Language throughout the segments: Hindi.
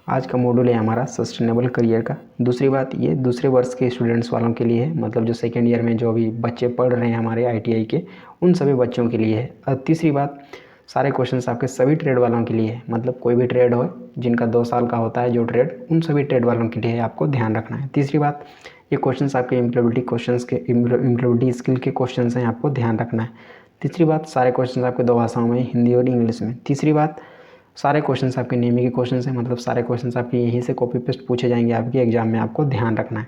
आज का मॉड्यूल है हमारा सस्टेनेबल करियर का। दूसरी बात, ये दूसरे वर्ष के स्टूडेंट्स वालों के लिए है, मतलब जो सेकेंड ईयर में जो भी बच्चे पढ़ रहे हैं हमारे आईटीआई के, उन सभी बच्चों के लिए है। और तीसरी बात, सारे क्वेश्चंस आपके सभी ट्रेड वालों के लिए है, मतलब कोई भी ट्रेड हो जिनका 2 साल का होता है जो ट्रेड, उन सभी ट्रेड वालों के लिए आपको ध्यान रखना है। तीसरी बात, ये क्वेश्चंस आपके एम्प्लॉयबिलिटी स्किल के क्वेश्चंस हैं, आपको ध्यान रखना है। तीसरी बात, सारे क्वेश्चंस आपके 2 भाषाओं में, हिंदी और इंग्लिश में। तीसरी बात, सारे क्वेश्चंस आपके नेमी के क्वेश्चंस हैं, मतलब सारे क्वेश्चंस आपके यहीं से कॉपी पेस्ट पूछे जाएंगे आपके एग्जाम में, आपको ध्यान रखना है।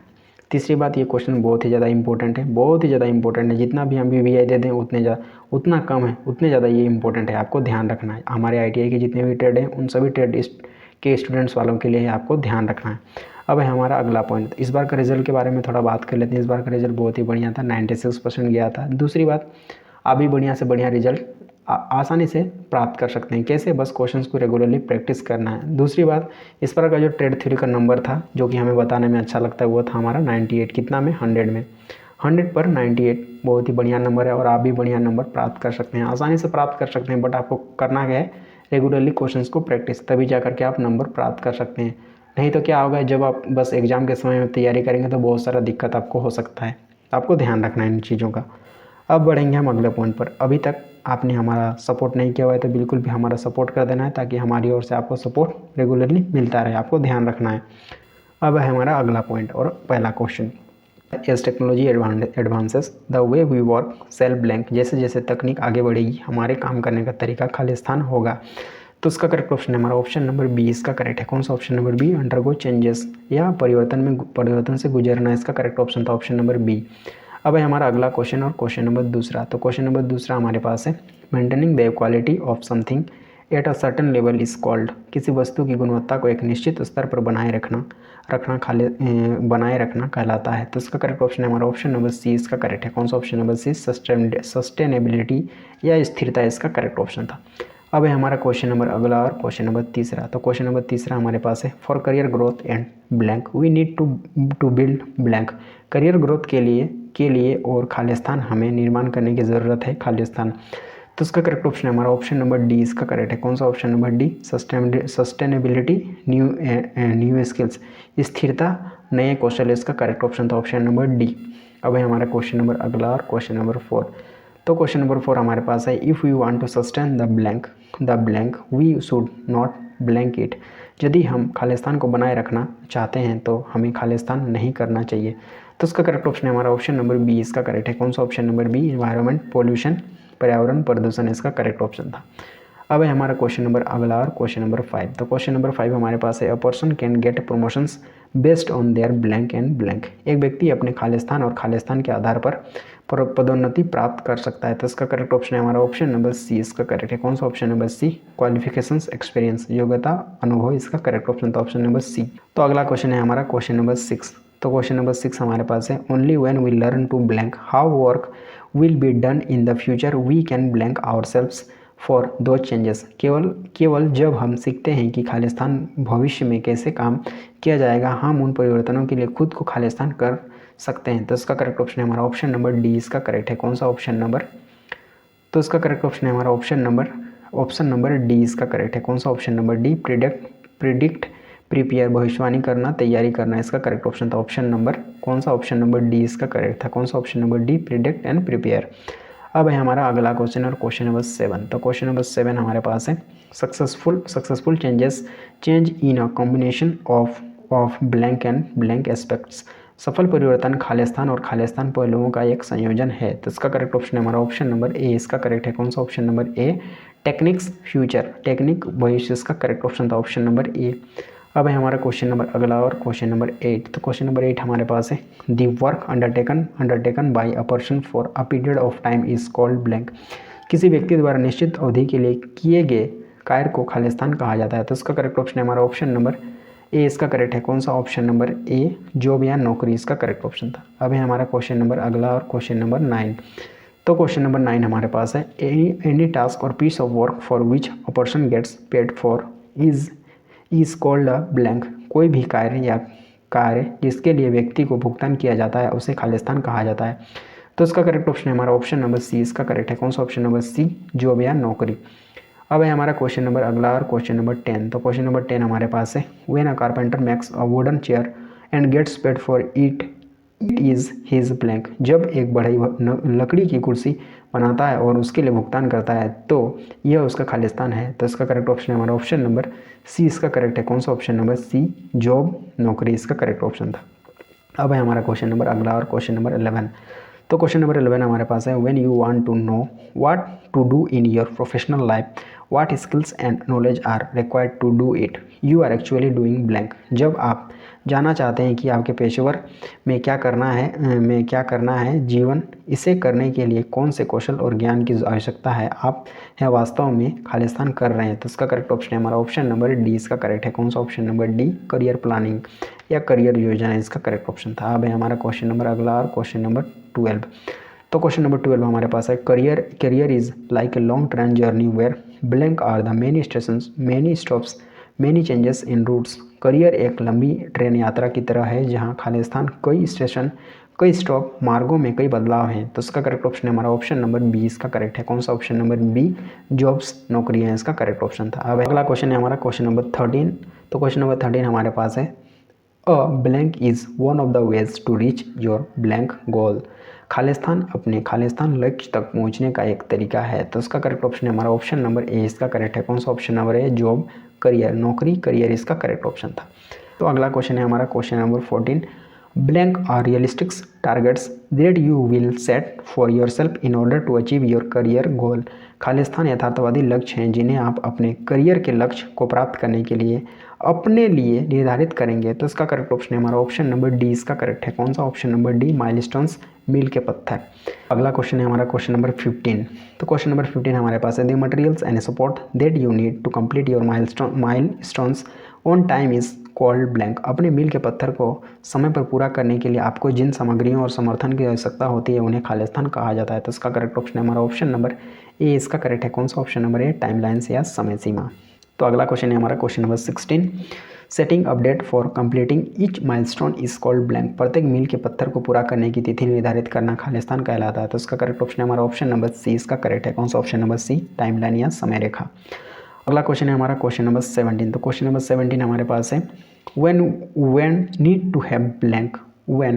तीसरी बात, ये क्वेश्चन बहुत ही ज़्यादा इंपॉर्टेंट है, बहुत ही ज़्यादा इंपॉर्टेंट है। जितना भी हम वीवीआई दे दें उतना कम है, उतने ज़्यादा ये इंपॉर्टेंट है, आपको ध्यान रखना है। हमारे आईटीआई के जितने भी ट्रेड हैं उन सभी ट्रेड के स्टूडेंट्स वालों के लिए आपको ध्यान रखना है। अब है हमारा अगला पॉइंट, इस बार का रिजल्ट के बारे में थोड़ा बात कर लेते हैं। इस बार का रिजल्ट बहुत ही बढ़िया था, 96% गया था। दूसरी बात, आप भी बढ़िया से बढ़िया रिजल्ट आसानी से प्राप्त कर सकते हैं। कैसे? बस क्वेश्चंस को रेगुलरली प्रैक्टिस करना है। दूसरी बात, इस बार का जो ट्रेड थ्योरी का नंबर था जो कि हमें बताने में अच्छा लगता है, वो था हमारा 98। कितना में? 100 में। 100 पर 98 बहुत ही बढ़िया नंबर है, और आप भी बढ़िया नंबर प्राप्त कर सकते हैं, आसानी से प्राप्त कर सकते हैं। बट आपको करना क्या है? रेगुलरली क्वेश्चंस को प्रैक्टिस, तभी जा करके आप नंबर प्राप्त कर सकते हैं। नहीं तो क्या होगा, जब आप बस एग्ज़ाम के समय में तैयारी करेंगे तो बहुत सारा दिक्कत आपको हो सकता है। आपको ध्यान रखना है इन चीज़ों का। अब बढ़ेंगे हम अगले पॉइंट पर। अभी तक आपने हमारा सपोर्ट नहीं किया हुआ है तो बिल्कुल भी हमारा सपोर्ट कर देना है, ताकि हमारी ओर से आपको सपोर्ट रेगुलरली मिलता रहे, आपको ध्यान रखना है। अब है हमारा अगला पॉइंट और पहला question, as technology advances the way we work self blank. जैसे जैसे तकनीक आगे बढ़ेगी हमारे काम करने का तरीका खालिस्तान होगा। तो इसका करेक्ट ऑप्शन है हमारा ऑप्शन नंबर बी। इसका करेक्ट है कौन सा? Option number B, undergo changes, या परिवर्तन से गुजरना। इसका करेक्ट ऑप्शन था ऑप्शन नंबर बी। अब है हमारा अगला क्वेश्चन और क्वेश्चन नंबर दूसरा। तो क्वेश्चन नंबर दूसरा हमारे पास है, maintaining the quality of something at a certain level is called. किसी वस्तु की गुणवत्ता को एक निश्चित स्तर पर बनाए रखना कहलाता है। तो इसका करेक्ट ऑप्शन है हमारा ऑप्शन नंबर सी। इसका करेक्ट है कौन सा? ऑप्शन नंबर सी, सस्टेनेबिलिटी या स्थिरता, इसका करेक्ट ऑप्शन था। अब है हमारा क्वेश्चन नंबर अगला और क्वेश्चन नंबर तीसरा। तो क्वेश्चन नंबर तीसरा हमारे पास है, for career growth and blank we need to build blank. Career growth के लिए और खालिस्तान, हमें निर्माण करने की ज़रूरत है खालिस्तान। तो इसका करेक्ट ऑप्शन है हमारा ऑप्शन नंबर डी। इसका करेक्ट है कौन सा? Option number D, sustainability new skills, स्थिरता नए कौशल, इसका करेक्ट ऑप्शन था ऑप्शन नंबर डी। अब है हमारा क्वेश्चन नंबर अगला और क्वेश्चन नंबर 4। तो क्वेश्चन नंबर 4 हमारे पास है, if you want to sustain the blank we should not blank it. यदि हम खालिस्तान को बनाए रखना चाहते हैं तो हमें खालिस्तान नहीं करना चाहिए। तो इसका करेक्ट ऑप्शन है हमारा ऑप्शन नंबर बी। इसका करेक्ट है कौन सा? Option number B, environment pollution, पर्यावरण प्रदूषण, इसका करेक्ट ऑप्शन था। अब है हमारा क्वेश्चन नंबर अगला और क्वेश्चन नंबर 5। तो क्वेश्चन नंबर 5 हमारे पास है, a person can get promotions based on their blank and blank. एक व्यक्ति अपने खालिस्तान और खालिस्तान के आधार पर पदोन्नति प्राप्त कर सकता है। तो इसका करेक्ट ऑप्शन है हमारा ऑप्शन नंबर सी। इसका करेक्ट है कौन सा? Option number C, qualifications experience, योग्यता अनुभव, इसका करेक्ट ऑप्शन था ऑप्शन नंबर सी। तो अगला क्वेश्चन है हमारा क्वेश्चन नंबर 6। तो क्वेश्चन नंबर 6 हमारे पास है, only when we learn to blank how work will be done in the future we can blank ourselves for those changes. केवल जब हम सीखते हैं कि खालिस्तान भविष्य में कैसे काम किया जाएगा, हम उन परिवर्तनों के लिए खुद को खालिस्तान कर सकते हैं। तो इसका करेक्ट ऑप्शन है हमारा ऑप्शन नंबर डी। इसका करेक्ट है कौन सा? ऑप्शन नंबर, तो इसका करेक्ट ऑप्शन है हमारा ऑप्शन नंबर डी। इसका करेक्ट है कौन सा? Option number D, predict prepare, भविष्यवाणी करना, तैयारी करना, इसका करेक्ट ऑप्शन था ऑप्शन नंबर कौन सा? Option number D. इसका करेक्ट था कौन सा? Option number D, predict and prepare. अब है हमारा अगला क्वेश्चन और क्वेश्चन नंबर 7। तो क्वेश्चन नंबर 7 हमारे पास है, successful change in a combination of blank and blank aspects. सफल परिवर्तन खालिस्तान और खालिस्तान पहलुओं का एक संयोजन है। तो इसका करेक्ट ऑप्शन है हमारा ऑप्शन नंबर ए। इसका करेक्ट है कौन सा? ऑप्शन नंबर ए, टेक्निक्स फ्यूचर, टेक्निक भविष्य, इसका करेक्ट ऑप्शन था ऑप्शन नंबर ए। अब है हमारा क्वेश्चन नंबर अगला और क्वेश्चन नंबर 8। तो क्वेश्चन नंबर 8 हमारे पास है, the work undertaken by a person for a period of time is called blank. किसी व्यक्ति द्वारा निश्चित अवधि के लिए किए गए कार्य को खालिस्तान कहा जाता है। तो इसका करेक्ट ऑप्शन है हमारा ऑप्शन नंबर ए। इसका करेक्ट है कौन सा? ऑप्शन नंबर ए, जॉब या नौकरी, इसका करेक्ट ऑप्शन था। अब है हमारा क्वेश्चन नंबर अगला और क्वेश्चन नंबर 9। तो क्वेश्चन नंबर 9 हमारे पास है, एनी टास्क और piece of work for which a person gets paid for is called a blank. कोई भी कार्य जिसके लिए व्यक्ति को भुगतान किया जाता है उसे खालिस्तान कहा जाता है। तो इसका करेक्ट ऑप्शन है हमारा ऑप्शन नंबर सी। इसका करेक्ट है कौन सा? ऑप्शन नंबर सी, जॉब या नौकरी। अब है हमारा क्वेश्चन नंबर अगला और क्वेश्चन नंबर 10। तो क्वेश्चन नंबर 10 हमारे पास है when a carpenter makes a wooden chair and gets paid for it is his blank. जब एक बढ़ई लकड़ी की कुर्सी बनाता है और उसके लिए भुगतान करता है तो यह उसका खालिस्तान है। तो इसका करेक्ट ऑप्शन है हमारा ऑप्शन नंबर सी इसका करेक्ट है। कौन सा ऑप्शन नंबर सी, जॉब, नौकरी इसका करेक्ट ऑप्शन था। अब है हमारा क्वेश्चन नंबर अगला और क्वेश्चन नंबर 11। तो क्वेश्चन नंबर 11 हमारे पास है when you want to know what to do in your professional life what skills and knowledge are required to do it you are actually doing blank. जब आप जानना चाहते हैं कि आपके पेशेवर में क्या करना है जीवन, इसे करने के लिए कौन से कौशल और ज्ञान की आवश्यकता है, आप है वास्तव में खालिस्तान कर रहे हैं। तो इसका करेक्ट ऑप्शन है हमारा ऑप्शन नंबर डी इसका करेक्ट है। कौन सा option number D, career planning या करियर योजना इसका करेक्ट ऑप्शन था। अब है हमारा क्वेश्चन नंबर अगला और क्वेश्चन नंबर 12। तो क्वेश्चन नंबर 12 हमारे पास है career is like a long train journey where blank are the many station many stops many changes in routes. Career एक लंबी ट्रेन यात्रा की तरह है जहां खालिस्तान कई स्टेशन, कई स्टॉप, मार्गों में कई बदलाव हैं। तो इसका करेक्ट ऑप्शन है हमारा ऑप्शन नंबर बी इसका करेक्ट है। कौन सा ऑप्शन नंबर बी, जॉब्स, नौकरियां इसका करेक्ट ऑप्शन था। अब अगला क्वेश्चन है हमारा क्वेश्चन नंबर 13। तो क्वेश्चन नंबर 13 हमारे पास है a blank is one of the ways to reach your blank goal. खालिस्तान अपने खालिस्तान लक्ष्य तक पहुंचने का एक तरीका है। तो इसका करेक्ट ऑप्शन है हमारा ऑप्शन नंबर ए इसका करेक्ट है। कौन सा ऑप्शन नंबर है, जॉब, करियर, नौकरी, करियर इसका करेक्ट ऑप्शन था। तो अगला क्वेश्चन है हमारा question number 14। Blank are realistic targets that you will set for yourself in order to achieve your career goal. खालिस्तान यथार्थवादी लक्ष्य हैं जिन्हें आप अपने करियर के लक्ष्य को प्राप्त करने के लिए अपने लिए निर्धारित करेंगे। तो इसका करेक्ट ऑप्शन है हमारा ऑप्शन नंबर डी इसका करेक्ट है। कौन सा ऑप्शन नंबर डी, माइलस्टोन्स, मील के पत्थर। अगला क्वेश्चन है हमारा क्वेश्चन नंबर 15। तो क्वेश्चन नंबर 15 हमारे पास है the materials and support that you need to complete your milestones on time is called blank. अपने मील के पत्थर को समय पर पूरा करने के लिए आपको जिन सामग्रियों और समर्थन की आवश्यकता होती है उन्हें खालिस्तान कहा जाता है। तो इसका करेक्ट ऑप्शन है हमारा ऑप्शन नंबर ए इसका करेक्ट है। कौन सा ऑप्शन नंबर ए, टाइमलाइंस या समय सीमा। तो अगला क्वेश्चन है हमारा question number 16। Setting update for completing each milestone is called blank. प्रत्येक मील के पत्थर को पूरा करने की तिथि निर्धारित करना खालिस्तान कहलाता है। तो इसका करेक्ट ऑप्शन है हमारा ऑप्शन नंबर सी इसका करेक्ट है। कौन सा ऑप्शन नंबर सी, टाइमलाइन या समय रेखा। अगला क्वेश्चन है हमारा क्वेश्चन नंबर 17। तो क्वेश्चन नंबर 17 हमारे पास है when need to have blank when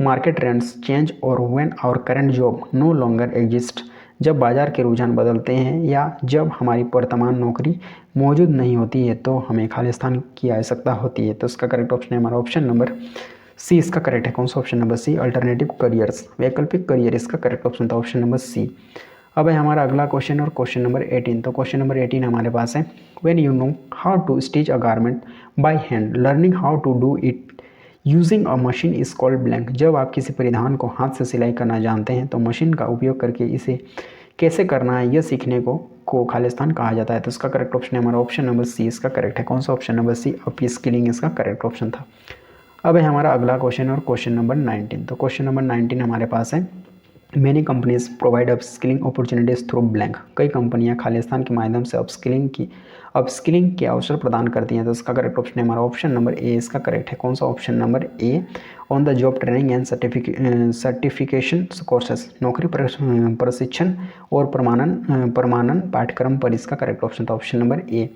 market trends change और when our current job no longer exists। जब बाजार के रुझान बदलते हैं या जब हमारी वर्तमान नौकरी मौजूद नहीं होती है तो हमें खालिस्तान की आवश्यकता होती है। तो इसका करेक्ट ऑप्शन है हमारा ऑप्शन नंबर सी इसका करेक्ट है। कौन सा option number C, alternative careers, वैकल्पिक करियर इसका करेक्ट ऑप्शन था ऑप्शन नंबर सी। अब है हमारा अगला क्वेश्चन और क्वेश्चन नंबर 18। तो क्वेश्चन नंबर 18 हमारे पास है when you know how to stitch a garment by hand learning how to do it using a machine is called blank. जब आप किसी परिधान को हाथ से सिलाई करना जानते हैं तो मशीन का उपयोग करके इसे कैसे करना है यह सीखने को खालिस्तान कहा जाता है। तो इसका करेक्ट ऑप्शन है हमारा ऑप्शन नंबर सी इसका करेक्ट है। कौन सा option number C, upskilling इसका करेक्ट ऑप्शन था। अब है हमारा अगला क्वेश्चन और क्वेश्चन नंबर 19। तो क्वेश्चन नंबर 19 हमारे पास है many companies provide upskilling opportunities through blank. कई कंपनियां खालिस्तान के माध्यम से अपस्किलिंग के अवसर प्रदान करती हैं। तो इसका करेक्ट ऑप्शन है हमारा ऑप्शन नंबर ए इसका करेक्ट है। कौन सा option number A, on the job training and certification courses. नौकरी प्रशिक्षण और प्रमाणन पाठ्यक्रम पर इसका करेक्ट ऑप्शन था ऑप्शन नंबर ए।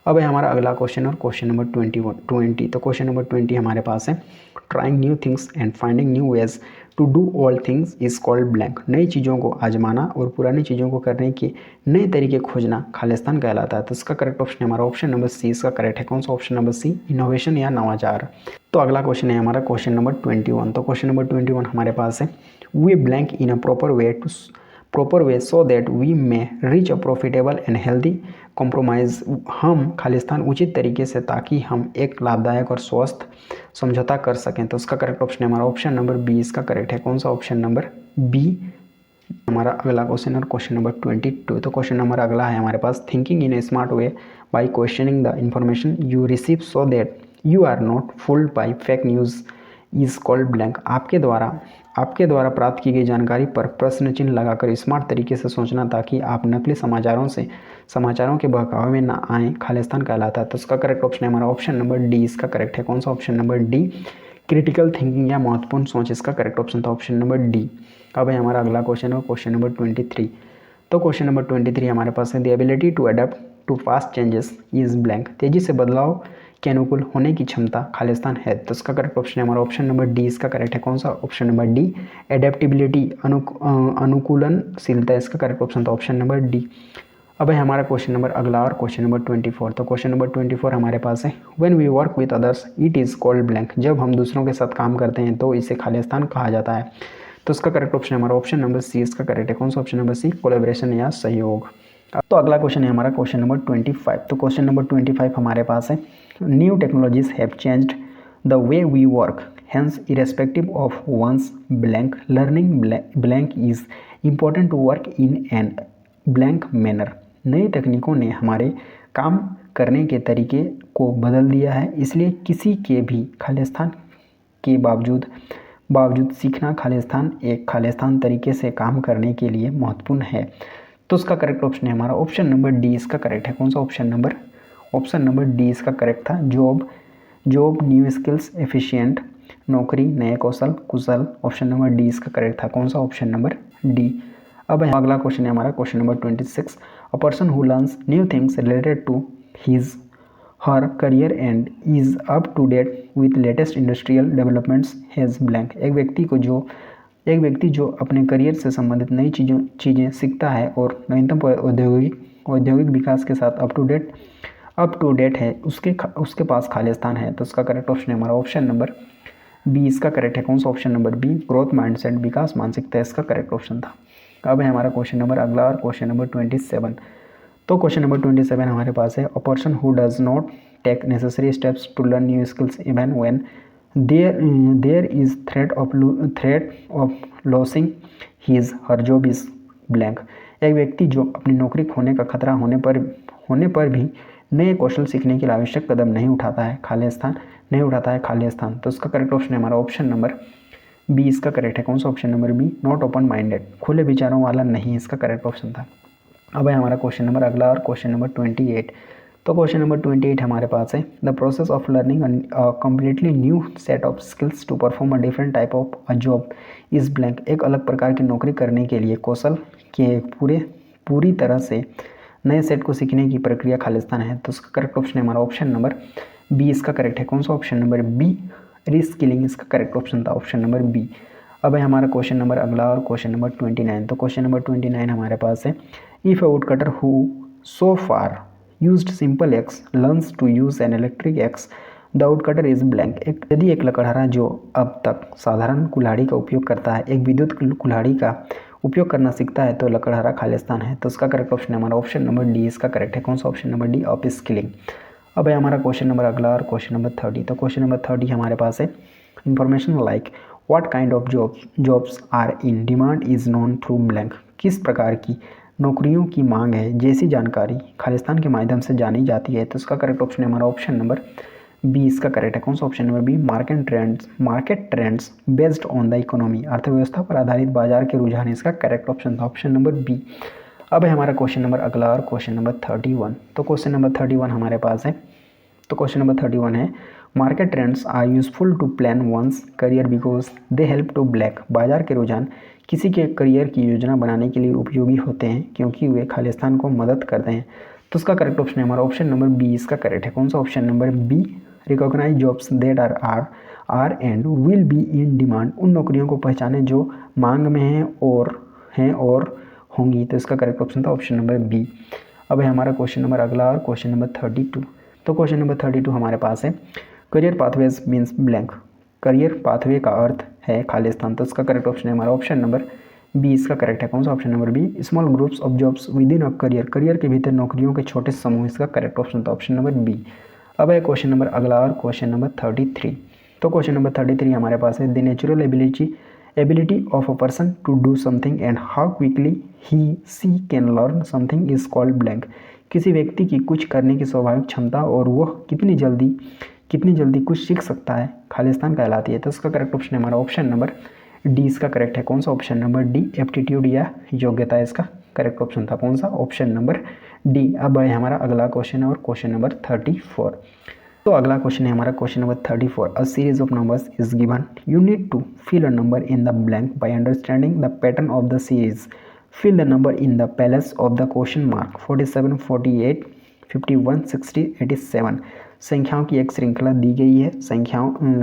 अब है हमारा अगला क्वेश्चन और क्वेश्चन नंबर 20। तो क्वेश्चन नंबर 20 हमारे पास है trying new things and finding new ways to do all things is called blank. नई चीज़ों को आजमाना और पुरानी चीज़ों को करने के नए तरीके खोजना खालिस्तान कहलाता है। तो इसका करेक्ट ऑप्शन है हमारा ऑप्शन नंबर सी इसका करेक्ट है। कौन सा ऑप्शन नंबर सी, इनोवेशन या नवाचार। तो अगला क्वेश्चन है हमारा क्वेश्चन नंबर 21। तो क्वेश्चन नंबर 21 हमारे पास है we blank in a proper way so that we may reach a profitable and healthy compromise. हम खालिस्तान उचित तरीके से ताकि हम एक लाभदायक और स्वस्थ समझौता कर सकें। तो उसका करेक्ट ऑप्शन है हमारा ऑप्शन नंबर बी इसका करेक्ट है। कौन सा ऑप्शन नंबर बी। हमारा अगला क्वेश्चन और क्वेश्चन नंबर 22। तो क्वेश्चन नंबर अगला है हमारे पास thinking in a smart way by questioning the information you receive so that you are not fooled by fake news is called blank. आपके द्वारा प्राप्त की गई जानकारी पर प्रश्न चिन्ह लगाकर स्मार्ट तरीके से सोचना ताकि आप नकली समाचारों के बहकावे में ना आए खालिस्तान कहलाता है। तो उसका करेक्ट ऑप्शन है हमारा ऑप्शन नंबर डी इसका करेक्ट है। कौन सा option number D, critical thinking या महत्वपूर्ण सोच इसका करेक्ट ऑप्शन था ऑप्शन नंबर डी। अब है हमारा अगला क्वेश्चन और क्वेश्चन नंबर 23। तो क्वेश्चन नंबर 23 हमारे पास है the ability to adapt to fast changes is blank. तेजी से बदलाव के अनुकूल होने की क्षमता खालिस्तान है। तो इसका करेक्ट ऑप्शन है हमारा ऑप्शन नंबर डी। इसका करेक्ट है कौन सा? ऑप्शन नंबर डी, एडेप्टिबिलिटी, अनुकूलनशीलता। इसका करेक्ट ऑप्शन था ऑप्शन नंबर डी। अब है हमारा क्वेश्चन नंबर अगला और क्वेश्चन नंबर 24। तो क्वेश्चन नंबर 24 हमारे पास है when we work with others it is called blank. जब हम दूसरों के साथ काम करते हैं तो इसे खालिस्तान कहा जाता है। तो इसका करेक्ट ऑप्शन है हमारा ऑप्शन नंबर सी। इसका करेक्ट है कौन सा? ऑप्शन नंबर सी, कोलैबोरेशन या सहयोग। तो अगला क्वेश्चन है हमारा क्वेश्चन नंबर 25। तो क्वेश्चन नंबर 25 हमारे पास है new technologies have changed the way we work hence irrespective of one's blank learning blank is important to work in an blank manner. नई तकनीकों ने हमारे काम करने के तरीके को बदल दिया है, इसलिए किसी के भी खालिस्तान के बावजूद सीखना एक खालिस्तान तरीके से काम करने के लिए महत्वपूर्ण है। तो इसका करेक्ट ऑप्शन है हमारा ऑप्शन नंबर डी। इसका करेक्ट है कौन सा? ऑप्शन नंबर डी इसका करेक्ट था। जॉब न्यू स्किल्स, एफिशिएंट, नौकरी, नए कौशल, कुशल। ऑप्शन नंबर डी इसका करेक्ट था कौन सा? Option number D. अब अगला क्वेश्चन है हमारा question number 26। A person who learns new things related to his her career and is up to date with latest industrial developments has blank. एक व्यक्ति जो अपने करियर से संबंधित नई चीज़ें सीखता है और नवीनतम औद्योगिक विकास के साथ अप टू डेट है, उसके पास खालिस्तान है। तो उसका करेक्ट ऑप्शन है हमारा ऑप्शन नंबर बी। इसका करेक्ट है कौन सा? Option number B, growth mindset, विकास मानसिकता। इसका करेक्ट ऑप्शन था। अब है हमारा क्वेश्चन नंबर अगला और क्वेश्चन नंबर 27। तो क्वेश्चन नंबर 27 हमारे पास है a person who does not take necessary steps to learn new skills even when there is threat of losing his her job is blank. एक व्यक्ति जो अपनी नौकरी खोने का खतरा होने पर भी नए कौशल सीखने के लिए आवश्यक कदम नहीं उठाता है खालिस्तान। तो इसका करेक्ट ऑप्शन है हमारा ऑप्शन नंबर बी। इसका करेक्ट है कौन सा? Option number B, not open minded, खुले विचारों वाला नहीं। इसका करेक्ट ऑप्शन था। अब है हमारा क्वेश्चन नंबर अगला और क्वेश्चन नंबर 28। तो क्वेश्चन नंबर 28 हमारे पास है the process of learning a completely new set of skills to perform a different type of a job is blank. एक अलग प्रकार की नौकरी करने के लिए कौशल के पूरी तरह से नए सेट को सीखने की प्रक्रिया खालिस्तान है। तो उसका करेक्ट ऑप्शन है हमारा ऑप्शन नंबर बी। इसका करेक्ट है कौन सा? Option number B, reskilling. इसका करेक्ट ऑप्शन था ऑप्शन नंबर बी। अब है हमारा क्वेश्चन नंबर अगला और क्वेश्चन नंबर 29। तो क्वेश्चन नंबर 29 हमारे पास है if a woodcutter who so far used simple axe learns to use an electric axe the woodcutter is blank. यदि एक लकड़हारा जो अब तक साधारण कुल्हाड़ी का उपयोग करता है एक विद्युत कुल्हाड़ी का उपयोग करना सीखता है तो लकड़हारा खालिस्तान है। तो इसका करेक्ट ऑप्शन है हमारा ऑप्शन नंबर डी। इसका करेक्ट है कौन सा? Option number D, up skilling. अब है हमारा क्वेश्चन नंबर अगला और क्वेश्चन नंबर 30। तो क्वेश्चन नंबर 30 हमारे पास है information like what kind of jobs are in demand is known through blank. किस प्रकार की नौकरियों की मांग है जैसी जानकारी खालिस्तान के माध्यम से जानी जाती है। तो इसका करेक्ट ऑप्शन है हमारा ऑप्शन नंबर बी। इसका करेक्ट है कौन सा? Option number B, market trends based on the economy. अर्थव्यवस्था पर आधारित बाजार के रुझान। इसका करेक्ट ऑप्शन था ऑप्शन नंबर बी। अब है हमारा क्वेश्चन नंबर अगला और क्वेश्चन नंबर 31। तो क्वेश्चन नंबर 31 हमारे पास है। तो क्वेश्चन नंबर 31 है market trends are useful to plan one's career because they help to black. बाजार के रुझान किसी के करियर की योजना बनाने के लिए उपयोगी होते हैं क्योंकि वे खालिस्तान को मदद करते हैं। तो उसका करेक्ट ऑप्शन है हमारा ऑप्शन नंबर बी। इसका करेक्ट है कौन सा? Option number B, recognise jobs that are and will be in demand. उन नौकरियों को पहचाने जो मांग में हैं और होंगी। तो इसका करेक्ट ऑप्शन था ऑप्शन नंबर बी। अब है हमारा क्वेश्चन नंबर अगला और क्वेश्चन नंबर 32। तो क्वेश्चन नंबर 32 हमारे पास है career pathways means blank. Career pathway का अर्थ है खालिस्तान। तो इसका करेक्ट ऑप्शन है हमारा ऑप्शन नंबर बी। इसका करेक्ट है कौन सा? Option number B, small groups of jobs within a career के भीतर नौकरियों के छोटे समूह। इसका करेक्ट ऑप्शन था ऑप्शन नंबर बी। अब है क्वेश्चन नंबर अगला और क्वेश्चन नंबर 33। तो क्वेश्चन नंबर 33 हमारे पास है the natural ability of a person to do something and how quickly he she can learn something is called blank. किसी व्यक्ति की कुछ करने की स्वाभाविक क्षमता और वह कितनी जल्दी कुछ सीख सकता है खालिस्तान कहलाती है। तो इसका करेक्ट ऑप्शन है हमारा ऑप्शन नंबर डी। इसका करेक्ट है कौन सा? ऑप्शन नंबर डी, एप्टीट्यूड या योग्यता। इसका करेक्ट ऑप्शन था कौन सा? Option number D. अब है हमारा अगला क्वेश्चन और क्वेश्चन नंबर 34। तो अगला क्वेश्चन है हमारा question number 34। A series of numbers is given, you need to fill a number in the blank by understanding the pattern of the series. Fill the number in the place of the question mark 47, 48, 51, 60, 87। संख्याओं की एक श्रृंखला दी गई है।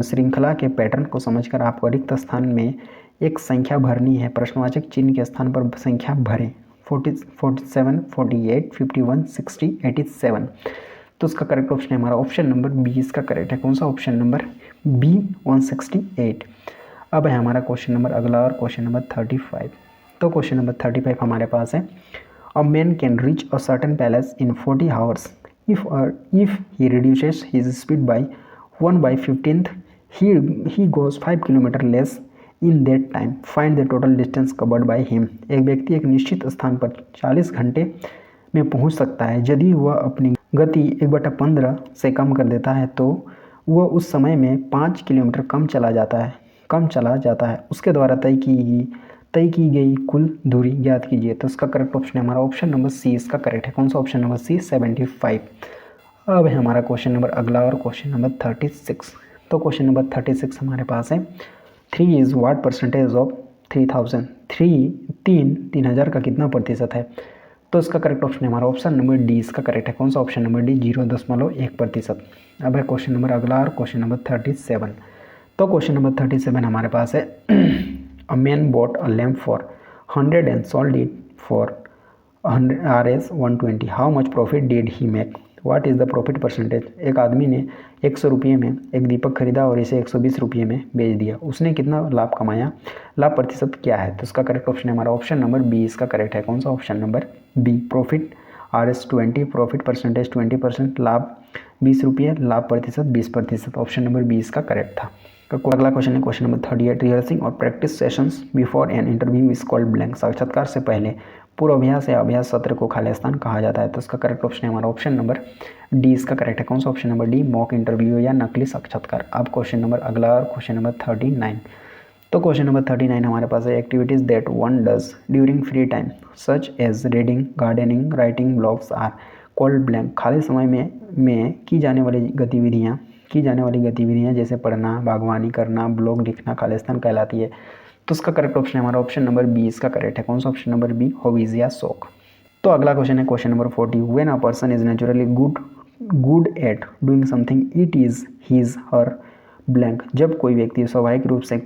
श्रृंखला के पैटर्न को समझकर आपको रिक्त स्थान में एक संख्या भरनी है। प्रश्नवाचक चिन्ह के स्थान पर संख्या भरें। 47, 48, 51, 60, 87। तो इसका करेक्ट ऑप्शन है हमारा ऑप्शन नंबर बी इसका करेक्ट है। कौन सा? Option number B 168। अब है हमारा क्वेश्चन नंबर अगला और क्वेश्चन नंबर 35। तो क्वेश्चन नंबर 35 हमारे पास है a man can reach a certain palace in 40 hours if he reduces his speed by 1/15 he goes 5 kilometre less in that time find the total distance covered by him. एक व्यक्ति एक निश्चित स्थान पर 40 घंटे में पहुंच सकता है। यदि वह अपनी गति 1/15 से कम कर देता है तो वह उस समय में 5 किलोमीटर कम चला जाता है। उसके द्वारा तय की गई कुल दूरी ज्ञात कीजिए। तो इसका करेक्ट ऑप्शन है हमारा ऑप्शन नंबर सी इसका करेक्ट है। कौन सा? Option number C 75। अब है हमारा क्वेश्चन नंबर अगला और क्वेश्चन नंबर 36। तो क्वेश्चन नंबर 36 हमारे पास है 3 इज़ व्हाट परसेंटेज ऑफ 3000। 3000 का कितना प्रतिशत है? तो इसका करेक्ट ऑप्शन है हमारा ऑप्शन नंबर डी इसका करेक्ट है। कौन सा? Option number D 0.1%। अब है क्वेश्चन नंबर अगला और क्वेश्चन नंबर 37। तो क्वेश्चन नंबर 37 हमारे पास है a man bought a lamp for 100 and sold it for Rs 120। How much profit did he make? What is the profit percentage? एक आदमी ने 100 रुपये में एक दीपक खरीदा और इसे 120 रुपये में बेच दिया। उसने कितना लाभ कमाया? लाभ प्रतिशत क्या है? तो इसका करेक्ट ऑप्शन है हमारा ऑप्शन नंबर बी इसका करेक्ट है। कौन सा? Option number B. Profit Rs 20, profit percentage 20%, लाभ 20 रुपये, लाभ प्रतिशत 20%। ऑप्शन नंबर बी इसका करेक्ट था। तो अगला क्वेश्चन है क्वेश्चन नंबर 38। रिहर्सिंग और practice sessions before an interview is called blank. साक्षात्कार से पहले पूर्वाभ्यास या अभ्यास सत्र को खाली स्थान कहा जाता है। तो इसका करेक्ट ऑप्शन है हमारा ऑप्शन नंबर डी इसका करेक्ट है। कौन सा? Option number D mock interview या नकली साक्षात्कार। अब क्वेश्चन नंबर अगला और क्वेश्चन नंबर 39। तो क्वेश्चन नंबर 39 हमारे पास है activities that one does during free time such as reading, gardening, writing blogs are called blank. खाली समय में की जाने वाली गतिविधियाँ जैसे पढ़ना, बागवानी करना, ब्लॉग लिखना खाली स्थान कहलाती है। तो इसका करेक्ट ऑप्शन है हमारा ऑप्शन नंबर बी इसका करेक्ट है। कौन सा? ऑप्शन नंबर बी हॉबीज या शौक। तो अगला क्वेश्चन है question number 40। When a person is naturally good at doing something it is his her blank. जब कोई व्यक्ति स्वाभाविक रूप से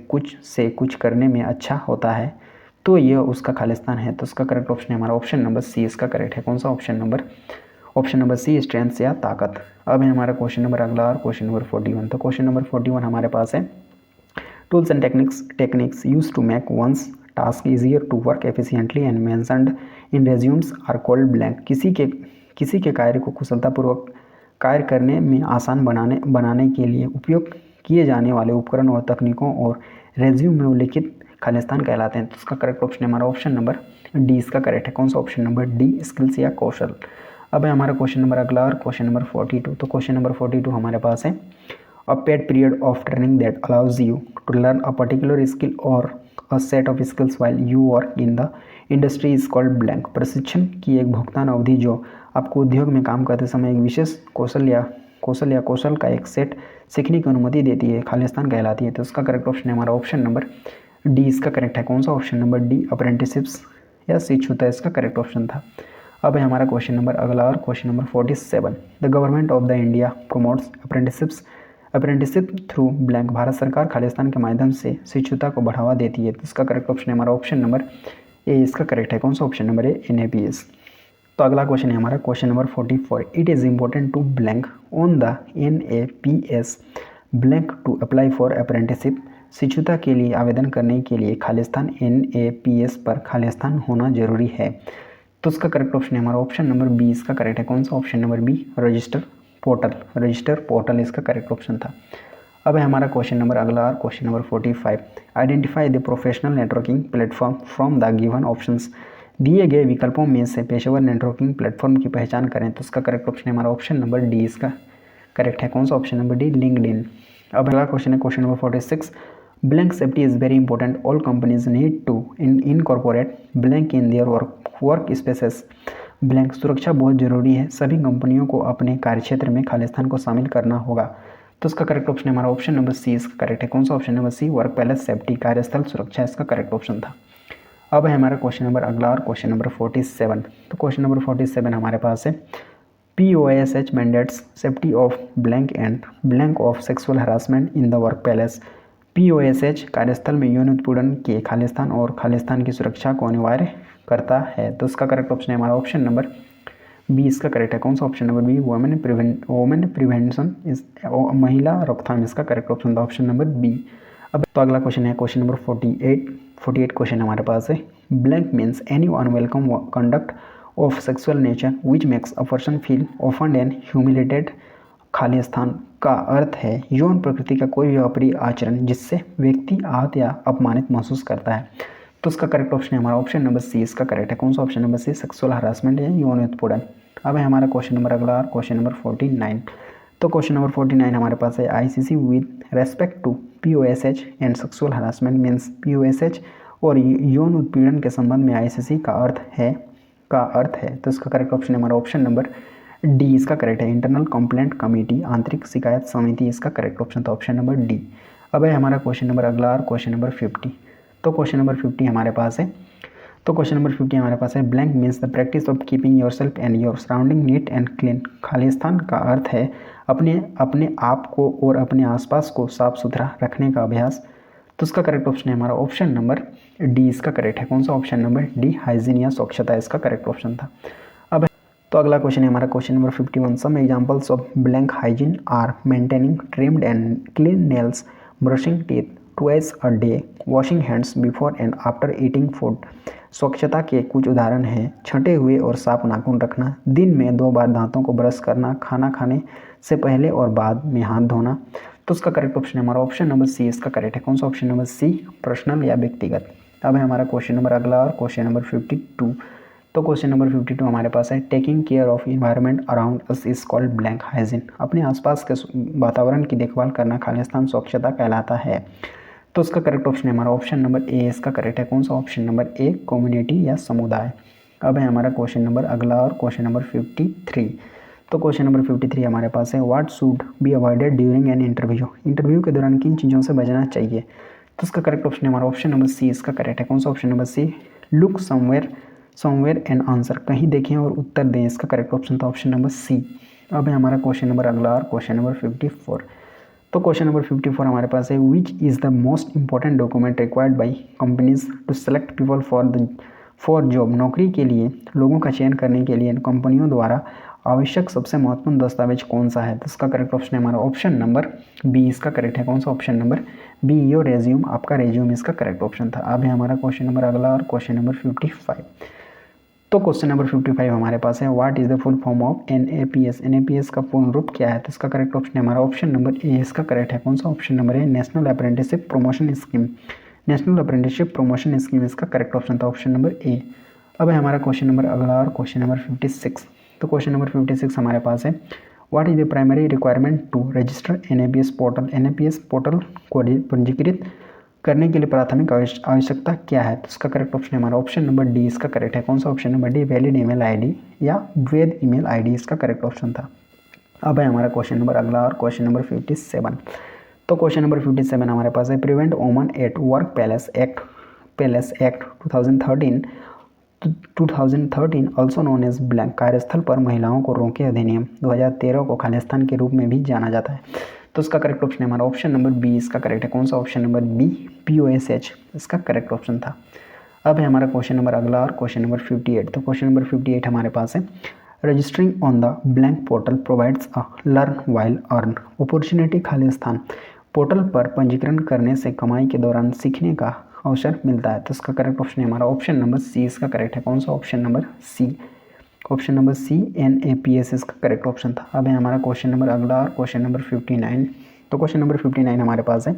कुछ करने में अच्छा होता है तो यह उसका खालिस्तान है। तो इसका करेक्ट ऑप्शन है हमारा ऑप्शन नंबर सी इसका करेक्ट है। कौन सा? ऑप्शन नंबर सी स्ट्रेंथ या ताकत। अब है हमारा क्वेश्चन नंबर अगला और क्वेश्चन नंबर 41। तो क्वेश्चन नंबर 41 हमारे पास है tools and techniques use to make one's task easier to work efficiently and mentioned in resumes are called blank. किसी के कार्य को कुशलतापूर्वक कार्य करने में आसान बनाने के लिए उपयोग किए जाने वाले उपकरण और तकनीकों और रेज्यूम में उल्लिखित खालिस्तान कहलाते हैं। तो इसका करेक्ट ऑप्शन है हमारा ऑप्शन नंबर डी इसका करेक्ट है। कौन सा? ऑप्शन नंबर डी स्किल्स या कौशल। अब है हमारा क्वेश्चन नंबर अगला और क्वेश्चन नंबर 42। तो क्वेश्चन नंबर 42 हमारे पास है a paid period of training that allows you to learn a particular skill और a set of skills while you work in the industry is called blank. प्रशिक्षण की एक भुगतान अवधि जो आपको उद्योग में काम करते समय एक विशेष कौशल का एक सेट सीखने की अनुमति देती है खालिस्तान कहलाती है। तो इसका करेक्ट ऑप्शन है हमारा ऑप्शन नंबर डी इसका करेक्ट है। कौन सा? ऑप्शन नंबर डी अप्रेंटिसशिप्स या शिक्षुता इसका करेक्ट ऑप्शन था। अब है हमारा क्वेश्चन नंबर अगला और question number 47। The government of the India promotes apprenticeship through blank. Bharat सरकार खालिस्तान के माध्यम से शिक्षुता को बढ़ावा देती है। तो इसका करेक्ट ऑप्शन है हमारा ऑप्शन नंबर ए इसका करेक्ट है। कौन सा? Option number A NAPS। तो अगला क्वेश्चन है हमारा question number 44। It is important to blank on the NAPS blank to apply for apprenticeship. शिक्षुता के लिए आवेदन करने के लिए खालिस्तान NAPS पर खालिस्तान होना जरूरी है। तो इसका करेक्ट ऑप्शन है हमारा ऑप्शन नंबर बी इसका करेक्ट है। कौन सा? Option number B register portal इसका करेक्ट ऑप्शन था। अब है हमारा क्वेश्चन नंबर अगला और question number 45। Identify the professional networking platform from the given options. दिए गए विकल्पों में से पेशेवर नेटवर्किंग प्लेटफॉर्म की पहचान करें। तो इसका करेक्ट ऑप्शन है हमारा ऑप्शन नंबर डी इसका करेक्ट है। कौन सा? Option number D LinkedIn. अब अगला क्वेश्चन है question number 46। Blank safety is very important. All companies need to incorporate blank in their work spaces. Blank सुरक्षा बहुत जरूरी है। सभी कंपनियों को अपने कार्यक्षेत्र में खालिस्तान को शामिल करना होगा। तो इसका करेक्ट ऑप्शन है हमारा ऑप्शन नंबर सी इसका करेक्ट है। कौन सा? Option number C workplace safety कार्यस्थल सुरक्षा इसका करेक्ट ऑप्शन था। अब है हमारा क्वेश्चन नंबर अगला और क्वेश्चन नंबर 47। तो क्वेश्चन नंबर 47 हमारे पास है POSH mandates safety of blank and blank of sexual harassment in the work place. POSH कार्यस्थल में यौन उत्पीड़न के खालिस्तान और खालिस्तान की सुरक्षा को अनिवार्य करता है। तो इसका करेक्ट ऑप्शन है हमारा ऑप्शन नंबर बी, इसका करेक्ट है। कौन सा option number B, women prevention इस महिला रोकथाम, इसका करेक्ट ऑप्शन था ऑप्शन नंबर बी। अब तो अगला क्वेश्चन है क्वेश्चन नंबर 48 क्वेश्चन हमारे पास है blank means any unwelcome conduct of sexual nature which makes a person feel offend and humiliated. Khalistan का अर्थ है यौन प्रकृति का कोई भी अप्रिय आचरण जिससे व्यक्ति आहत या अपमानित महसूस करता है। तो इसका करेक्ट ऑप्शन है हमारा ऑप्शन नंबर सी, इसका करेक्ट है। कौन सा option number C, sexual harassment या यौन उत्पीड़न। अब है हमारा क्वेश्चन नंबर अगला क्वेश्चन नंबर 49। तो क्वेश्चन नंबर 49 हमारे पास है ICC with respect to POSH and sexual harassment means POSH और यौन उत्पीड़न के संबंध में ICC का अर्थ है। तो इसका करेक्ट ऑप्शन है हमारा ऑप्शन नंबर डी, इसका करेक्ट है। इंटरनल कंप्लेंट कमेटी, आंतरिक शिकायत समिति, इसका करेक्ट ऑप्शन था ऑप्शन नंबर डी। अब है हमारा क्वेश्चन नंबर अगला और क्वेश्चन नंबर 50। तो क्वेश्चन नंबर 50 हमारे पास है blank means the practice of keeping your self and your surrounding neat and clean. Khalistan का अर्थ है अपने आप को और अपने आसपास को साफ सुथरा रखने का अभ्यास। तो इसका करेक्ट ऑप्शन है हमारा ऑप्शन नंबर डी, इसका करेक्ट है। कौन सा ऑप्शन नंबर डी, हाइजीन या स्वच्छता, इसका करेक्ट ऑप्शन था। अब तो अगला क्वेश्चन है हमारा question number 51। Some examples of blank hygiene are maintaining trimmed and clean nails, brushing teeth twice a day, washing hands before and after eating food. स्वच्छता के कुछ उदाहरण हैं छंटे हुए और साफ नाखून रखना, दिन में 2 बार दांतों को ब्रश करना, खाना खाने से पहले और बाद में हाथ धोना। तो उसका करेक्ट ऑप्शन है हमारा ऑप्शन नंबर सी, इसका करेक्ट है। कौन सा ऑप्शन नंबर सी, पर्सनल या व्यक्तिगत। अब है हमारा क्वेश्चन नंबर अगला और क्वेश्चन नंबर 52। तो क्वेश्चन नंबर 52 हमारे पास है taking care of environment around us is called blank hygiene. अपने आसपास के वातावरण की देखभाल करना खालिस्तान स्वच्छता कहलाता है। तो इसका करेक्ट ऑप्शन है हमारा ऑप्शन नंबर ए, इसका करेक्ट है। कौन सा ऑप्शन नंबर ए, कम्युनिटी या समुदाय। अब है हमारा क्वेश्चन नंबर अगला और क्वेश्चन नंबर 53। तो क्वेश्चन नंबर 53 हमारे पास है what should be avoided during an interview के दौरान किन चीज़ों से बचना चाहिए। तो इसका करेक्ट ऑप्शन है हमारा ऑप्शन नंबर सी, इसका करेक्ट है। कौन सा option number C, look somewhere and answer, कहीं देखें और उत्तर दें, इसका करेक्ट ऑप्शन था ऑप्शन नंबर सी। अब है हमारा क्वेश्चन नंबर अगला और क्वेश्चन नंबर 54। तो क्वेश्चन नंबर 54 हमारे पास है which is the most important document required by companies to select people for job. नौकरी के लिए लोगों का चयन करने के लिए कंपनियों द्वारा आवश्यक सबसे महत्वपूर्ण दस्तावेज कौन सा है। तो इसका करेक्ट ऑप्शन है हमारा ऑप्शन नंबर बी, इसका करेक्ट है। कौन सा option number B, your resume, आपका रेज्यूम, इसका करेक्ट ऑप्शन था। अब है हमारा क्वेश्चन नंबर अगला और क्वेश्चन नंबर 55। तो क्वेश्चन नंबर 55 हमारे पास है what is the full form of NAPS का पूर्ण रूप क्या है। तो इसका करेक्ट ऑप्शन है हमारा ऑप्शन नंबर ए, इसका करेक्ट है। कौन सा ऑप्शन नंबर है, नेशनल अप्रेंटिसशिप प्रमोशन स्कीम, इसका करेक्ट ऑप्शन था ऑप्शन नंबर ए। अब है हमारा क्वेश्चन नंबर अगला और क्वेश्चन नंबर 56। तो क्वेश्चन नंबर 56 हमारे पास है what is the primary requirement to register NAPS portal को पंजीकृत करने के लिए प्राथमिक आवश्यकता क्या है। तो इसका करेक्ट ऑप्शन है हमारा ऑप्शन नंबर डी, इसका करेक्ट है। कौन सा option number D, valid email ID या वैध ईमेल ID, इसका करेक्ट ऑप्शन था। अब है हमारा क्वेश्चन नंबर अगला और क्वेश्चन नंबर 57। तो क्वेश्चन नंबर 57 हमारे पास है prevent women at workplace act 2013 also known as blank, कार्यस्थल पर महिलाओं को रोके अधिनियम 2013 को खालिस्तान के रूप में भी जाना जाता है। तो इसका करेक्ट ऑप्शन है हमारा ऑप्शन नंबर बी, इसका करेक्ट है। कौन सा ऑप्शन नंबर बी, POSH, इसका करेक्ट ऑप्शन था। अब है हमारा क्वेश्चन नंबर अगला और क्वेश्चन नंबर 58। तो क्वेश्चन नंबर 58 हमारे पास है registering on the blank portal provides a learn while earn opportunity. Khalistan portal पर पंजीकरण करने से कमाई के दौरान सीखने का अवसर मिलता है। तो इसका करेक्ट ऑप्शन है हमारा ऑप्शन नंबर सी, इसका करेक्ट है। कौन सा option number C, option number C, NAPS, इसका करेक्ट ऑप्शन था। अब है हमारा क्वेश्चन नंबर अगला और क्वेश्चन नंबर 59। तो क्वेश्चन नंबर 59 हमारे पास है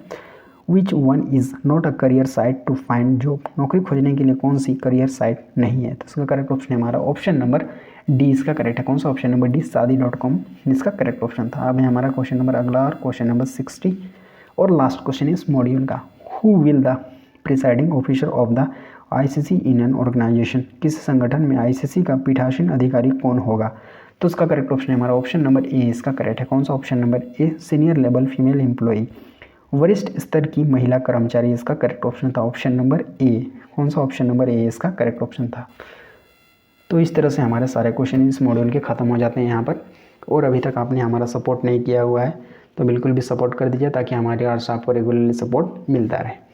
which one is not a career site to find job. नौकरी खोजने के लिए कौन सी करियर साइट नहीं है। तो इसका करेक्ट ऑप्शन है हमारा ऑप्शन नंबर डी, इसका करेक्ट है। कौन सा ऑप्शन नंबर डी, शादी.com, इसका करेक्ट ऑप्शन था। अब है हमारा क्वेश्चन नंबर अगला और क्वेश्चन नंबर 60 और लास्ट क्वेश्चन इस मॉड्यूल का, who will the presiding officer of the ICC in an organisation. किस संगठन में ICC का पीठासीन अधिकारी कौन होगा। तो इसका करेक्ट ऑप्शन है हमारा ऑप्शन नंबर ए, इसका करेक्ट है। कौन सा ऑप्शन नंबर ए, सीनियर लेवल फीमेल एम्प्लॉई, वरिष्ठ स्तर की महिला कर्मचारी इसका करेक्ट ऑप्शन था, ऑप्शन नंबर ए। कौन सा? ऑप्शन नंबर ए इसका करेक्ट ऑप्शन था। तो इस तरह से हमारे सारे क्वेश्चन इस मॉड्यूल के ख़त्म हो जाते हैं यहाँ पर। और अभी तक आपने हमारा सपोर्ट नहीं किया हुआ है तो बिल्कुल भी सपोर्ट कर दीजिए ताकि हमारे और आपको रेगुलरली सपोर्ट मिलता रहे।